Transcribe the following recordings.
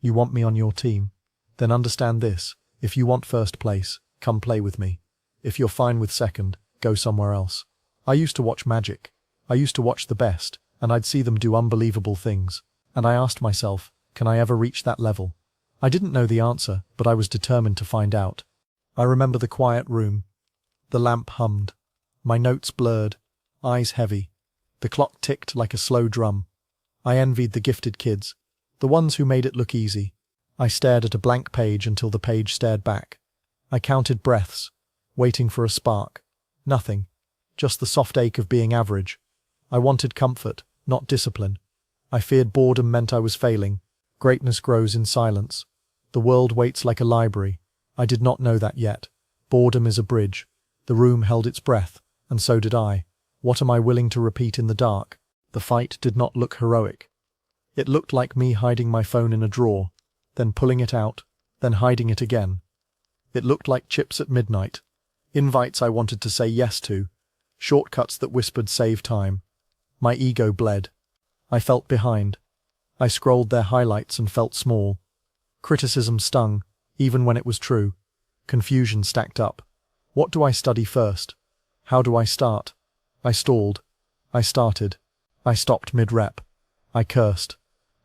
You want me on your team? Then understand this. If you want first place, come play with me. If you're fine with second, go somewhere else. I used to watch Magic. I used to watch the best, and I'd see them do unbelievable things. And I asked myself, can I ever reach that level? I didn't know the answer, but I was determined to find out. I remember the quiet room. The lamp hummed. My notes blurred, eyes heavy. The clock ticked like a slow drum. I envied the gifted kids, the ones who made it look easy. I stared at a blank page until the page stared back. I counted breaths, waiting for a spark. Nothing. Just the soft ache of being average. I wanted comfort, not discipline. I feared boredom meant I was failing. Greatness grows in silence. The world waits like a library. I did not know that yet. Boredom is a bridge. The room held its breath, and so did I. What am I willing to repeat in the dark? The fight did not look heroic. It looked like me hiding my phone in a drawer, then pulling it out, then hiding it again. It looked like chips at midnight. Invites I wanted to say yes to. Shortcuts that whispered save time. My ego bled. I felt behind. I scrolled their highlights and felt small. Criticism stung, even when it was true. Confusion stacked up. What do I study first? How do I start? I stalled. I started. I stopped mid-rep. I cursed.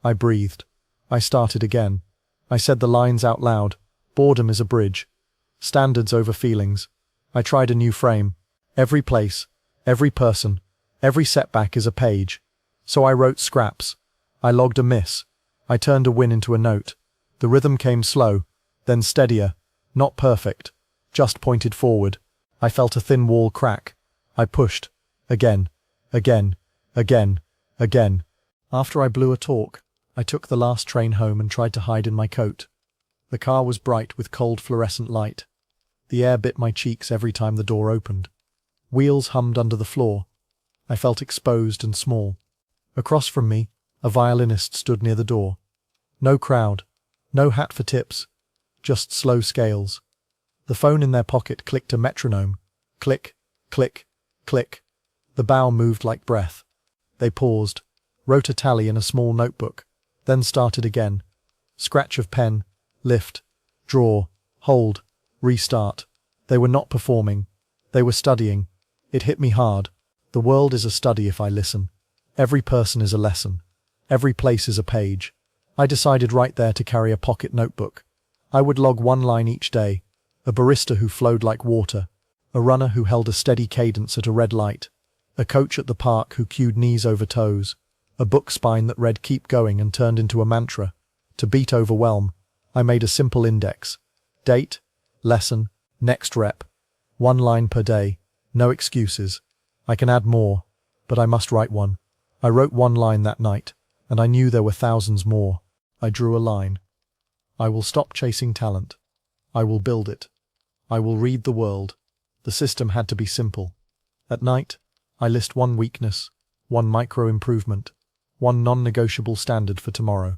I breathed. I started again. I said the lines out loud. Boredom is a bridge. Standards over feelings. I tried a new frame. Every place, every person, every setback is a page. So I wrote scraps. I logged a miss. I turned a win into a note. The rhythm came slow, then steadier, not perfect, just pointed forward. I felt a thin wall crack. I pushed. Again, again, again, again. After I blew a talk, I took the last train home and tried to hide in my coat. The car was bright with cold fluorescent light. The air bit my cheeks every time the door opened. Wheels hummed under the floor. I felt exposed and small. Across from me, a violinist stood near the door. No crowd, no hat for tips, just slow scales. The phone in their pocket clicked a metronome. Click, click, click. The bow moved like breath. They paused, wrote a tally in a small notebook, then started again. Scratch of pen, lift, draw, hold, restart. They were not performing. They were studying. It hit me hard. The world is a study if I listen. Every person is a lesson. Every place is a page. I decided right there to carry a pocket notebook. I would log one line each day. A barista who flowed like water. A runner who held a steady cadence at a red light. A coach at the park who cued knees over toes. A book spine that read keep going and turned into a mantra. To beat overwhelm, I made a simple index. Date, lesson, next rep. One line per day. No excuses. I can add more, but I must write one. I wrote one line that night, and I knew there were thousands more. I drew a line. I will stop chasing talent. I will build it. I will read the world. The system had to be simple. At night, I list one weakness, one micro-improvement, one non-negotiable standard for tomorrow.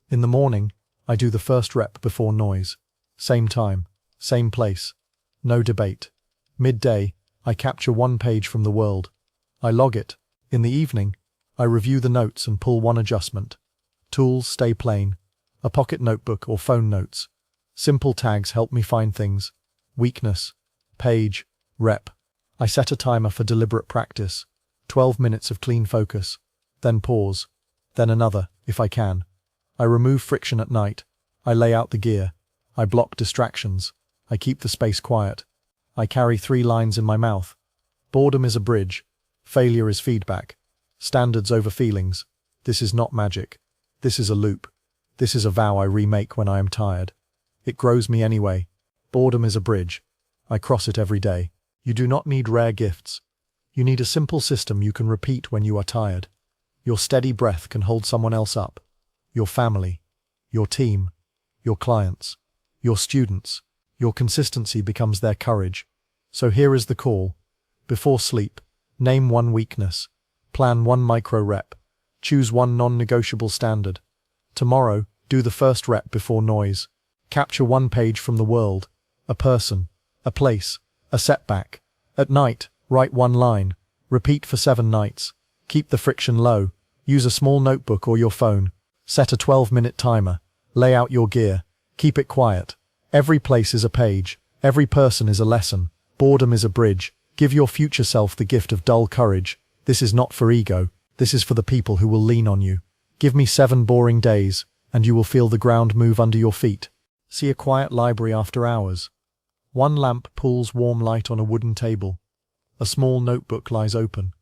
In the morning, I do the first rep before noise. Same time, same place. No debate. Midday, I capture one page from the world. I log it. In the evening, I review the notes and pull one adjustment. Tools stay plain. A pocket notebook or phone notes. Simple tags help me find things. Weakness, page, rep. I set a timer for deliberate practice. 12 minutes of clean focus. Then pause. Then another, if I can. I remove friction at night. I lay out the gear. I block distractions. I keep the space quiet. I carry 3 lines in my mouth. Boredom is a bridge. Failure is feedback. Standards over feelings. This is not magic. This is a loop. This is a vow I remake when I am tired. It grows me anyway. Boredom is a bridge. I cross it every day. You do not need rare gifts. You need a simple system you can repeat when you are tired. Your steady breath can hold someone else up. Your family. Your team. Your clients. Your students. Your consistency becomes their courage. So here is the call. Before sleep, name one weakness. Plan one micro rep. Choose one non-negotiable standard. Tomorrow, do the first rep before noise. Capture one page from the world. A person. A place. A setback. At night, write one line. Repeat for 7 nights. Keep the friction low. Use a small notebook or your phone. Set a 12-minute timer. Lay out your gear. Keep it quiet. Every place is a page. Every person is a lesson. Boredom is a bridge. Give your future self the gift of dull courage. This is not for ego. This is for the people who will lean on you. Give me 7 boring days, and you will feel the ground move under your feet. See a quiet library after hours. One lamp pulls warm light on a wooden table. A small notebook lies open.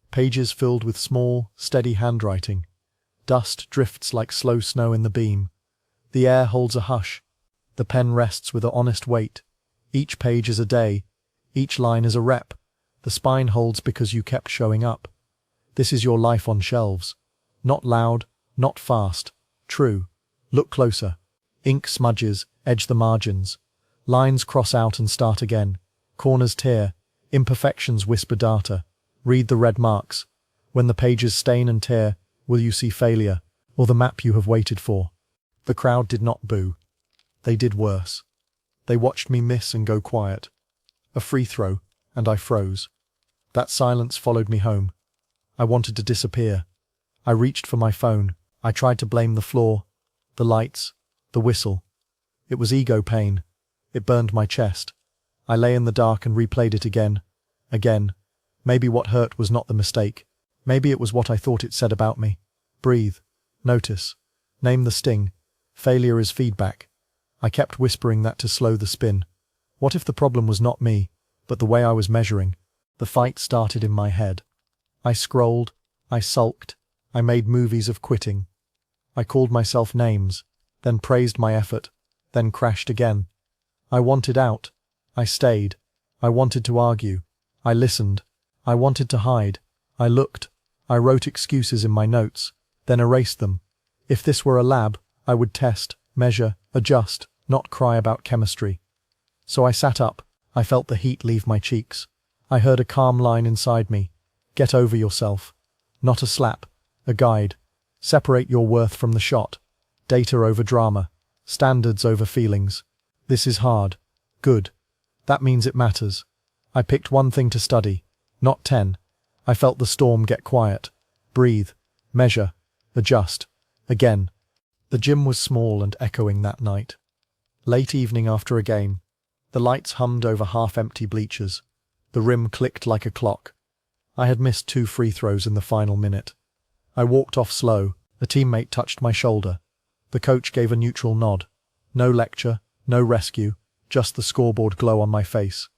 Pages filled with small, steady handwriting. Dust drifts like slow snow in the beam. The air holds a hush. The pen rests with an honest weight. Each page is a day. Each line is a rep. The spine holds because you kept showing up. This is your life on shelves. Not loud, not fast. True. Look closer. Ink smudges, edge the margins. Lines cross out and start again. Corners tear. Imperfections whisper data. Read the red marks. When the pages stain and tear, will you see failure, or the map you have waited for? The crowd did not boo. They did worse. They watched me miss and go quiet. A free throw, and I froze. That silence followed me home. I wanted to disappear. I reached for my phone. I tried to blame the floor, the lights, the whistle. It was ego pain. It burned my chest. I lay in the dark and replayed it again. Again. Maybe what hurt was not the mistake. Maybe it was what I thought it said about me. Breathe. Notice. Name the sting. Failure is feedback. I kept whispering that to slow the spin. What if the problem was not me, but the way I was measuring? The fight started in my head. I scrolled. I sulked. I made movies of quitting. I called myself names, then praised my effort, then crashed again. I wanted out. I stayed. I wanted to argue. I listened. I wanted to hide. I looked. I wrote excuses in my notes, then erased them. If this were a lab, I would test, measure, adjust, not cry about chemistry. So I sat up. I felt the heat leave my cheeks. I heard a calm line inside me. Get over yourself. Not a slap. A guide. Separate your worth from the shot. Data over drama. Standards over feelings. This is hard. Good. That means it matters. I picked one thing to study, not 10. I felt the storm get quiet. Breathe. Measure. Adjust. Again. The gym was small and echoing that night. Late evening after a game. The lights hummed over half-empty bleachers. The rim clicked like a clock. I had missed 2 free throws in the final minute. I walked off slow. A teammate touched my shoulder. The coach gave a neutral nod. No lecture, no rescue, just the scoreboard glow on my face.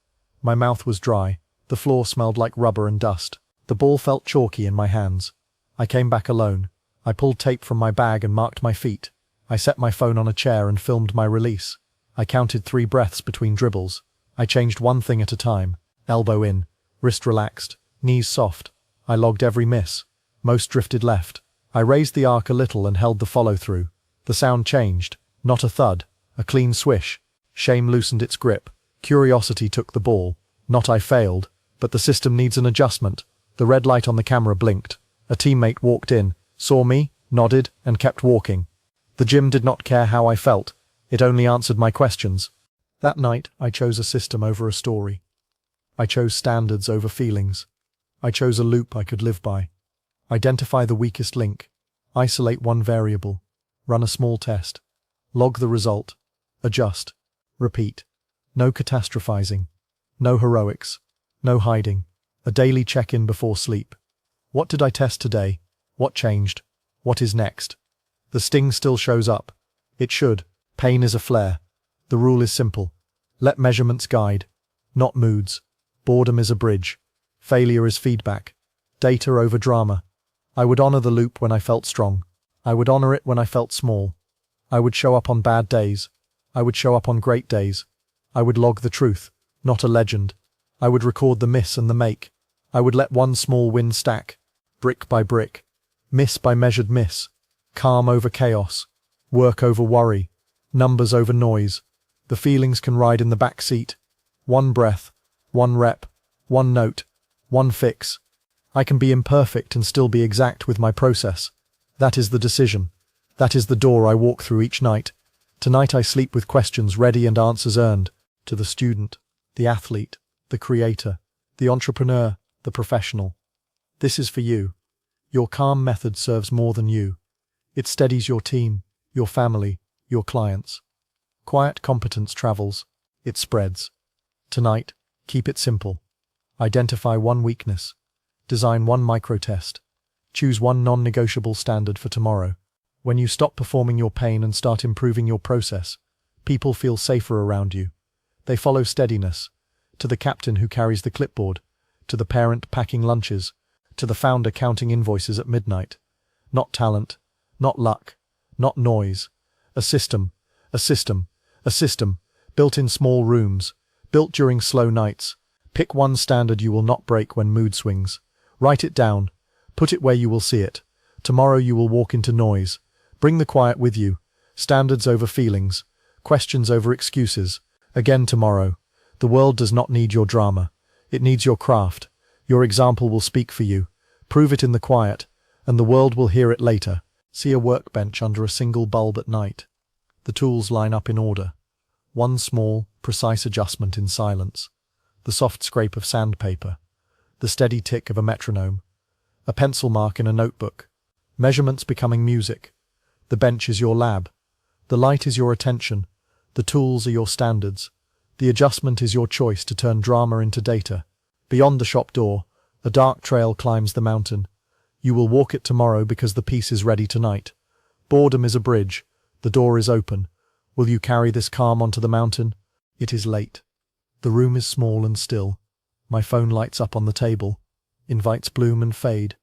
My mouth was dry. The floor smelled like rubber and dust. The ball felt chalky in my hands. I came back alone. I pulled tape from my bag and marked my feet. I set my phone on a chair and filmed my release. I counted 3 breaths between dribbles. I changed one thing at a time. Elbow in, wrist relaxed, knees soft. I logged every miss. Most drifted left. I raised the arc a little and held the follow-through. The sound changed. Not a thud. A clean swish. Shame loosened its grip. Curiosity took the ball. Not I failed, but the system needs an adjustment. The red light on the camera blinked. A teammate walked in, saw me, nodded, and kept walking. The gym did not care how I felt. It only answered my questions. That night, I chose a system over a story. I chose standards over feelings. I chose a loop I could live by. Identify the weakest link. Isolate one variable. Run a small test. Log the result. Adjust. Repeat. No catastrophizing. No heroics. No hiding. A daily check-in before sleep. What did I test today? What changed? What is next? The sting still shows up. It should. Pain is a flare. The rule is simple. Let measurements guide. Not moods. Boredom is a bridge. Failure is feedback. Data over drama. I would honor the loop when I felt strong. I would honor it when I felt small. I would show up on bad days. I would show up on great days. I would log the truth, not a legend. I would record the miss and the make. I would let one small win stack, brick by brick, miss by measured miss, calm over chaos, work over worry, numbers over noise. The feelings can ride in the back seat. One breath, one rep, one note, one fix. I can be imperfect and still be exact with my process. That is the decision. That is the door I walk through each night. Tonight I sleep with questions ready and answers earned. To the student, the athlete, the creator, the entrepreneur, the professional. This is for you. Your calm method serves more than you. It steadies your team, your family, your clients. Quiet competence travels. It spreads. Tonight, keep it simple. Identify one weakness. Design one micro-test. Choose one non-negotiable standard for tomorrow. When you stop performing your pain and start improving your process, people feel safer around you. They follow steadiness. To the captain who carries the clipboard, to the parent packing lunches, to the founder counting invoices at midnight. Not talent, not luck, not noise. A system, a system, a system, built in small rooms, built during slow nights. Pick one standard you will not break when mood swings. Write it down. Put it where you will see it. Tomorrow you will walk into noise. Bring the quiet with you. Standards over feelings. Questions over excuses. Again tomorrow. The world does not need your drama. It needs your craft. Your example will speak for you. Prove it in the quiet, and the world will hear it later. See a workbench under a single bulb at night. The tools line up in order. One small, precise adjustment in silence. The soft scrape of sandpaper. The steady tick of a metronome. A pencil mark in a notebook. Measurements becoming music. The bench is your lab. The light is your attention. The tools are your standards. The adjustment is your choice to turn drama into data. Beyond the shop door, a dark trail climbs the mountain. You will walk it tomorrow because the piece is ready tonight. Boredom is a bridge. The door is open. Will you carry this calm onto the mountain? It is late. The room is small and still. My phone lights up on the table. Invites bloom and fade.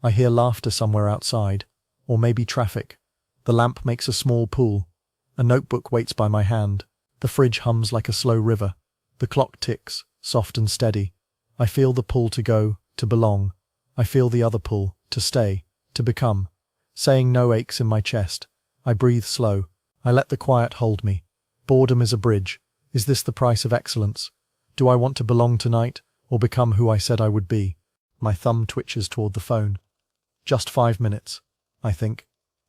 I hear laughter somewhere outside. Or maybe traffic. The lamp makes a small pool. A notebook waits by my hand. The fridge hums like a slow river. The clock ticks, soft and steady. I feel the pull to go, to belong. I feel the other pull, to stay, to become. Saying no aches in my chest. I breathe slow. I let the quiet hold me. Boredom is a bridge. Is this the price of excellence? Do I want to belong tonight, or become who I said I would be? My thumb twitches toward the phone. Just 5 minutes, I think.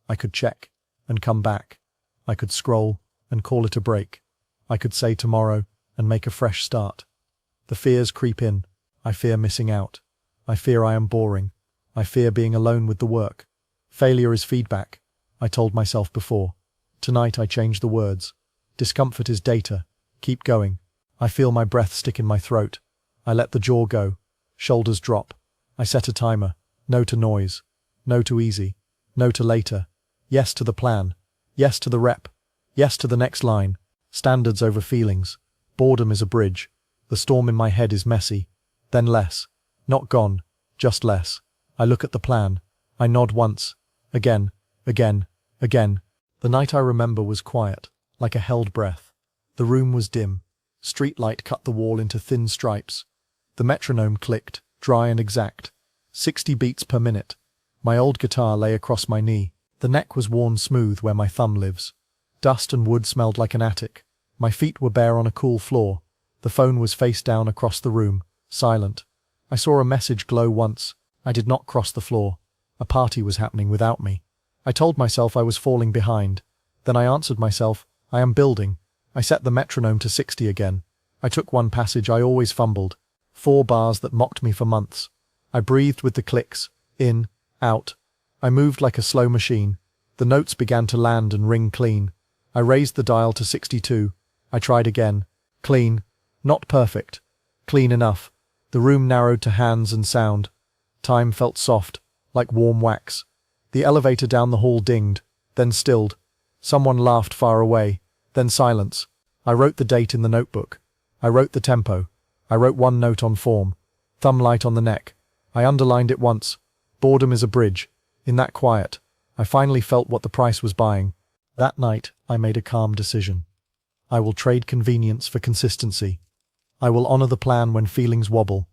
I could check, and come back. I could scroll, and call it a break. I could say tomorrow, and make a fresh start. The fears creep in. I fear missing out. I fear I am boring. I fear being alone with the work. Failure is feedback. I told myself before. Tonight I change the words. Discomfort is data. Keep going. I feel my breath stick in my throat. I let the jaw go. Shoulders drop. I set a timer. No to noise. No to easy. No to later. Yes to the plan. Yes to the rep. Yes to the next line. Standards over feelings. Boredom is a bridge. The storm in my head is messy. Then less. Not gone. Just less. I look at the plan. I nod once. Again. Again. Again. The night I remember was quiet, like a held breath. The room was dim. Streetlight cut the wall into thin stripes. The metronome clicked, dry and exact. 60 beats per minute. My old guitar lay across my knee. The neck was worn smooth where my thumb lives. Dust and wood smelled like an attic. My feet were bare on a cool floor. The phone was face down across the room, silent. I saw a message glow once. I did not cross the floor. A party was happening without me. I told myself I was falling behind. Then I answered myself, I am building. I set the metronome to 60 again. I took one passage I always fumbled. 4 bars that mocked me for months. I breathed with the clicks. In, out. I moved like a slow machine. The notes began to land and ring clean. I raised the dial to 62. I tried again. Clean. Not perfect. Clean enough. The room narrowed to hands and sound. Time felt soft, like warm wax. The elevator down the hall dinged, then stilled. Someone laughed far away, then silence. I wrote the date in the notebook. I wrote the tempo. I wrote one note on form. Thumb light on the neck. I underlined it once. Boredom is a bridge. In that quiet, I finally felt what the price was buying. That night, I made a calm decision. I will trade convenience for consistency. I will honor the plan when feelings wobble.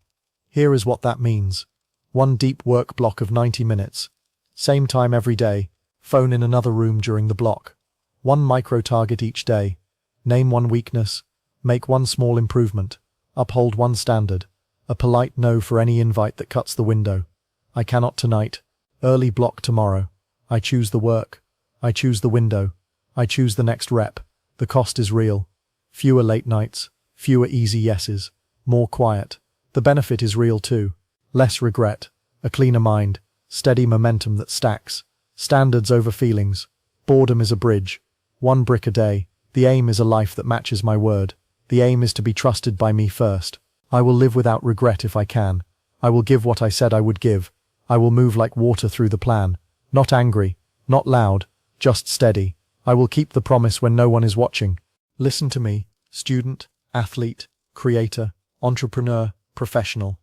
Here is what that means. One deep work block of 90 minutes. Same time every day. Phone in another room during the block. One micro-target each day. Name one weakness. Make one small improvement. Uphold one standard. A polite no for any invite that cuts the window. I cannot tonight. Early block tomorrow. I choose the work. I choose the window. I choose the next rep. The cost is real. Fewer late nights. Fewer easy yeses. More quiet. The benefit is real too. Less regret. A cleaner mind. Steady momentum that stacks. Standards over feelings. Boredom is a bridge. 1 brick a day. The aim is a life that matches my word. The aim is to be trusted by me first. I will live without regret if I can. I will give what I said I would give. I will move like water through the plan. Not angry, not loud, just steady. I will keep the promise when no one is watching. Listen to me, student, athlete, creator, entrepreneur, professional.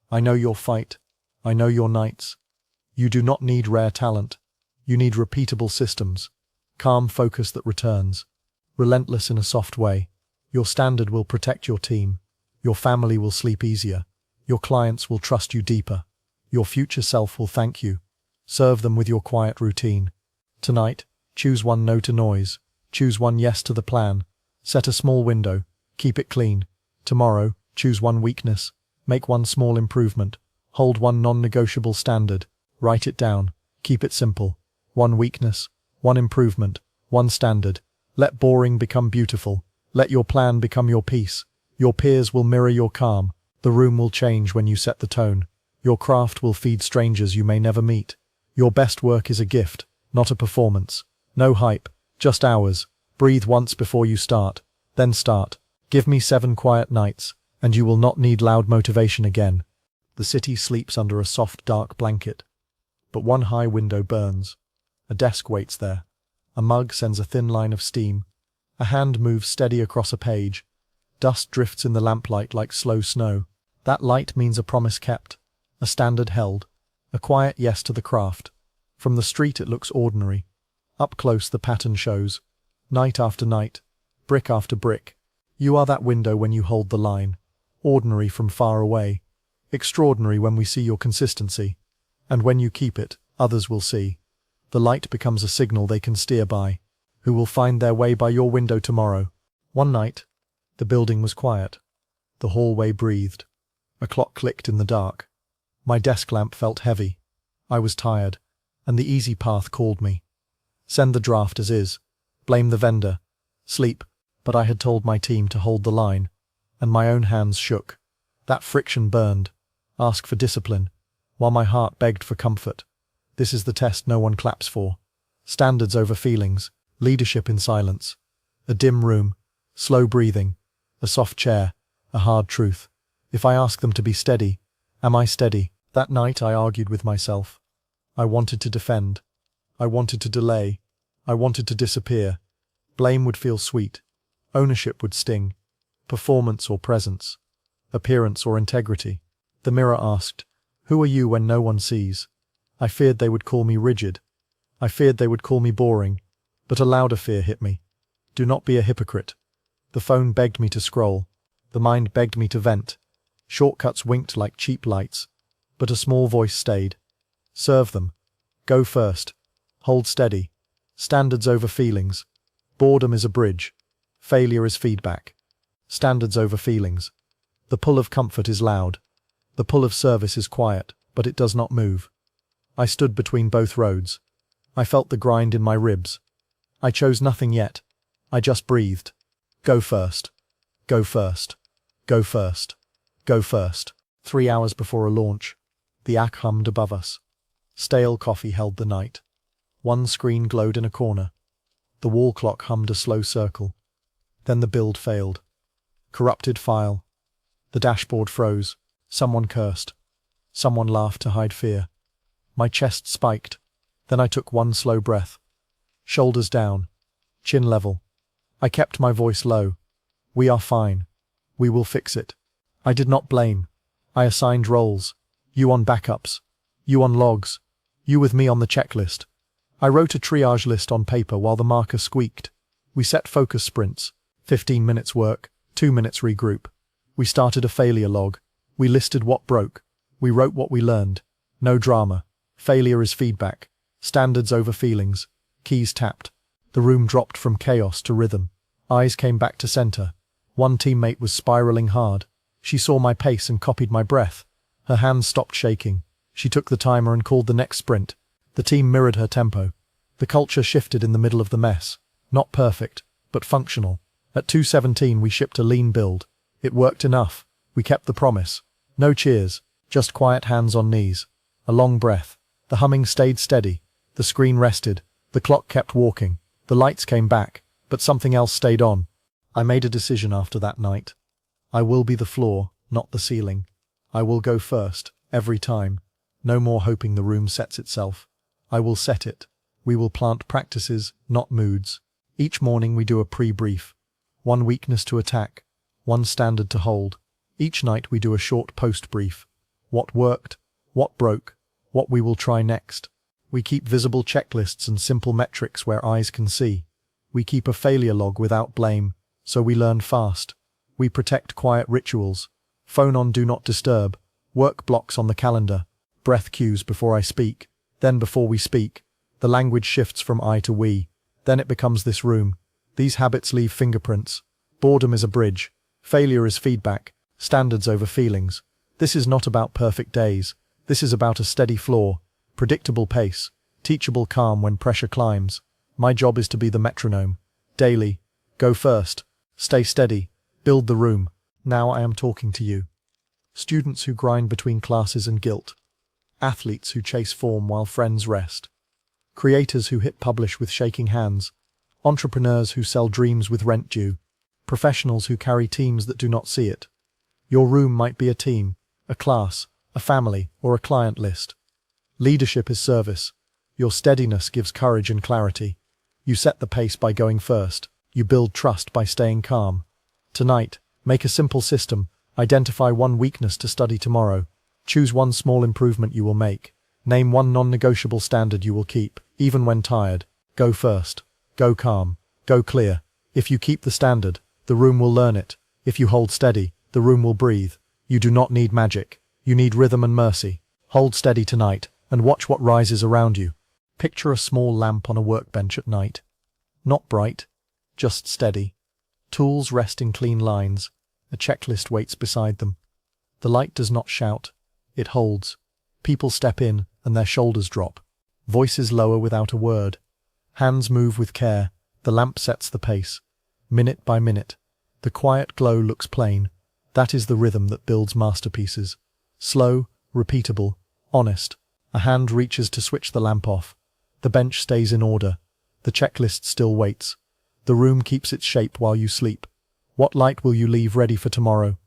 I know your fight. I know your nights. You do not need rare talent. You need repeatable systems. Calm focus that returns. Relentless in a soft way. Your standard will protect your team. Your family will sleep easier. Your clients will trust you deeper. Your future self will thank you. Serve them with your quiet routine. Tonight, choose one no to noise. Choose one yes to the plan. Set a small window. Keep it clean. Tomorrow, choose one weakness. Make one small improvement. Hold one non-negotiable standard. Write it down. Keep it simple. One weakness, one improvement, one standard. Let boring become beautiful. Let your plan become your peace. Your peers will mirror your calm. The room will change when you set the tone. Your craft will feed strangers you may never meet. Your best work is a gift, not a performance. No hype, just hours. Breathe once before you start. Then start. Give me 7 quiet nights, and you will not need loud motivation again. The city sleeps under a soft dark blanket. But one high window burns. A desk waits there. A mug sends a thin line of steam. A hand moves steady across a page. Dust drifts in the lamplight like slow snow. That light means a promise kept, a standard held, a quiet yes to the craft. From the street it looks ordinary. Up close the pattern shows. Night after night, brick after brick. You are that window when you hold the line. Ordinary from far away. Extraordinary when we see your consistency. And when you keep it, others will see. The light becomes a signal they can steer by. Who will find their way by your window tomorrow? One night, the building was quiet. The hallway breathed. A clock clicked in the dark. My desk lamp felt heavy. I was tired, and the easy path called me. Send the draft as is. Blame the vendor. Sleep. But I had told my team to hold the line, and my own hands shook. That friction burned. Ask for discipline, while my heart begged for comfort. This is the test no one claps for. Standards over feelings, leadership in silence. A dim room, slow breathing, a soft chair, a hard truth. If I ask them to be steady, am I steady? That night I argued with myself. I wanted to defend. I wanted to delay. I wanted to disappear. Blame would feel sweet. Ownership would sting. Performance or presence. Appearance or integrity. The mirror asked, "Who are you when no one sees?" I feared they would call me rigid. I feared they would call me boring. But a louder fear hit me. Do not be a hypocrite. The phone begged me to scroll. The mind begged me to vent. Shortcuts winked like cheap lights. But a small voice stayed. Serve them. Go first. Hold steady. Standards over feelings. Boredom is a bridge. Failure is feedback. Standards over feelings. The pull of comfort is loud. The pull of service is quiet, but it does not move. I stood between both roads. I felt the grind in my ribs. I chose nothing yet. I just breathed. Go first. Go first. Go first. Go first. 3 hours before a launch, the AC hummed above us. Stale coffee held the night. One screen glowed in a corner. The wall clock hummed a slow circle. Then the build failed. Corrupted file. The dashboard froze. Someone cursed. Someone laughed to hide fear. My chest spiked. Then I took one slow breath. Shoulders down. Chin level. I kept my voice low. We are fine. We will fix it. I did not blame. I assigned roles. You on backups. You on logs. You with me on the checklist. I wrote a triage list on paper while the marker squeaked. We set focus sprints. 15 minutes work, 2 minutes regroup. We started a failure log. We listed what broke. We wrote what we learned. No drama. Failure is feedback. Standards over feelings. Keys tapped. The room dropped from chaos to rhythm. Eyes came back to center. One teammate was spiraling hard. She saw my pace and copied my breath. Her hands stopped shaking. She took the timer and called the next sprint. The team mirrored her tempo. The culture shifted in the middle of the mess. Not perfect, but functional. At 2:17 we shipped a lean build. It worked enough. We kept the promise. No cheers, just quiet hands on knees. A long breath. The humming stayed steady. The screen rested. The clock kept walking. The lights came back. but something else stayed on. I made a decision after that night. I will be the floor, not the ceiling. I will go first, every time. No more hoping the room sets itself. I will set it. We will plant practices, not moods. Each morning we do a pre-brief. One weakness to attack, one standard to hold. Each night we do a short post-brief. What worked, what broke, what we will try next. We keep visible checklists and simple metrics where eyes can see. We keep a failure log without blame, so we learn fast. We protect quiet rituals. Phone on do not disturb. Work blocks on the calendar. Breath cues before I speak. Then before we speak. The language shifts from I to we. Then it becomes this room. These habits leave fingerprints. Boredom is a bridge. Failure is feedback. Standards over feelings. This is not about perfect days. This is about a steady floor. Predictable pace. Teachable calm when pressure climbs. My job is to be the metronome. Daily. Go first. Stay steady. Build the room. Now I am talking to you. Students who grind between classes and guilt. Athletes who chase form while friends rest. Creators who hit publish with shaking hands. Entrepreneurs who sell dreams with rent due. Professionals who carry teams that do not see it. Your room might be a team, a class, a family, or a client list. Leadership is service. Your steadiness gives courage and clarity. You set the pace by going first. You build trust by staying calm. Tonight, make a simple system. Identify one weakness to study tomorrow. Choose one small improvement you will make. Name one non-negotiable standard you will keep, even when tired. Go first. Go calm. Go clear. If you keep the standard, the room will learn it. If you hold steady, the room will breathe. You do not need magic. You need rhythm and mercy. Hold steady tonight, and watch what rises around you. Picture a small lamp on a workbench at night. Not bright, just steady. Tools rest in clean lines. A checklist waits beside them. The light does not shout. It holds. People step in, and their shoulders drop. Voices lower without a word. Hands move with care. The lamp sets the pace. Minute by minute. The quiet glow looks plain. That is the rhythm that builds masterpieces. Slow, repeatable, honest. A hand reaches to switch the lamp off. The bench stays in order. The checklist still waits. The room keeps its shape while you sleep. What light will you leave ready for tomorrow?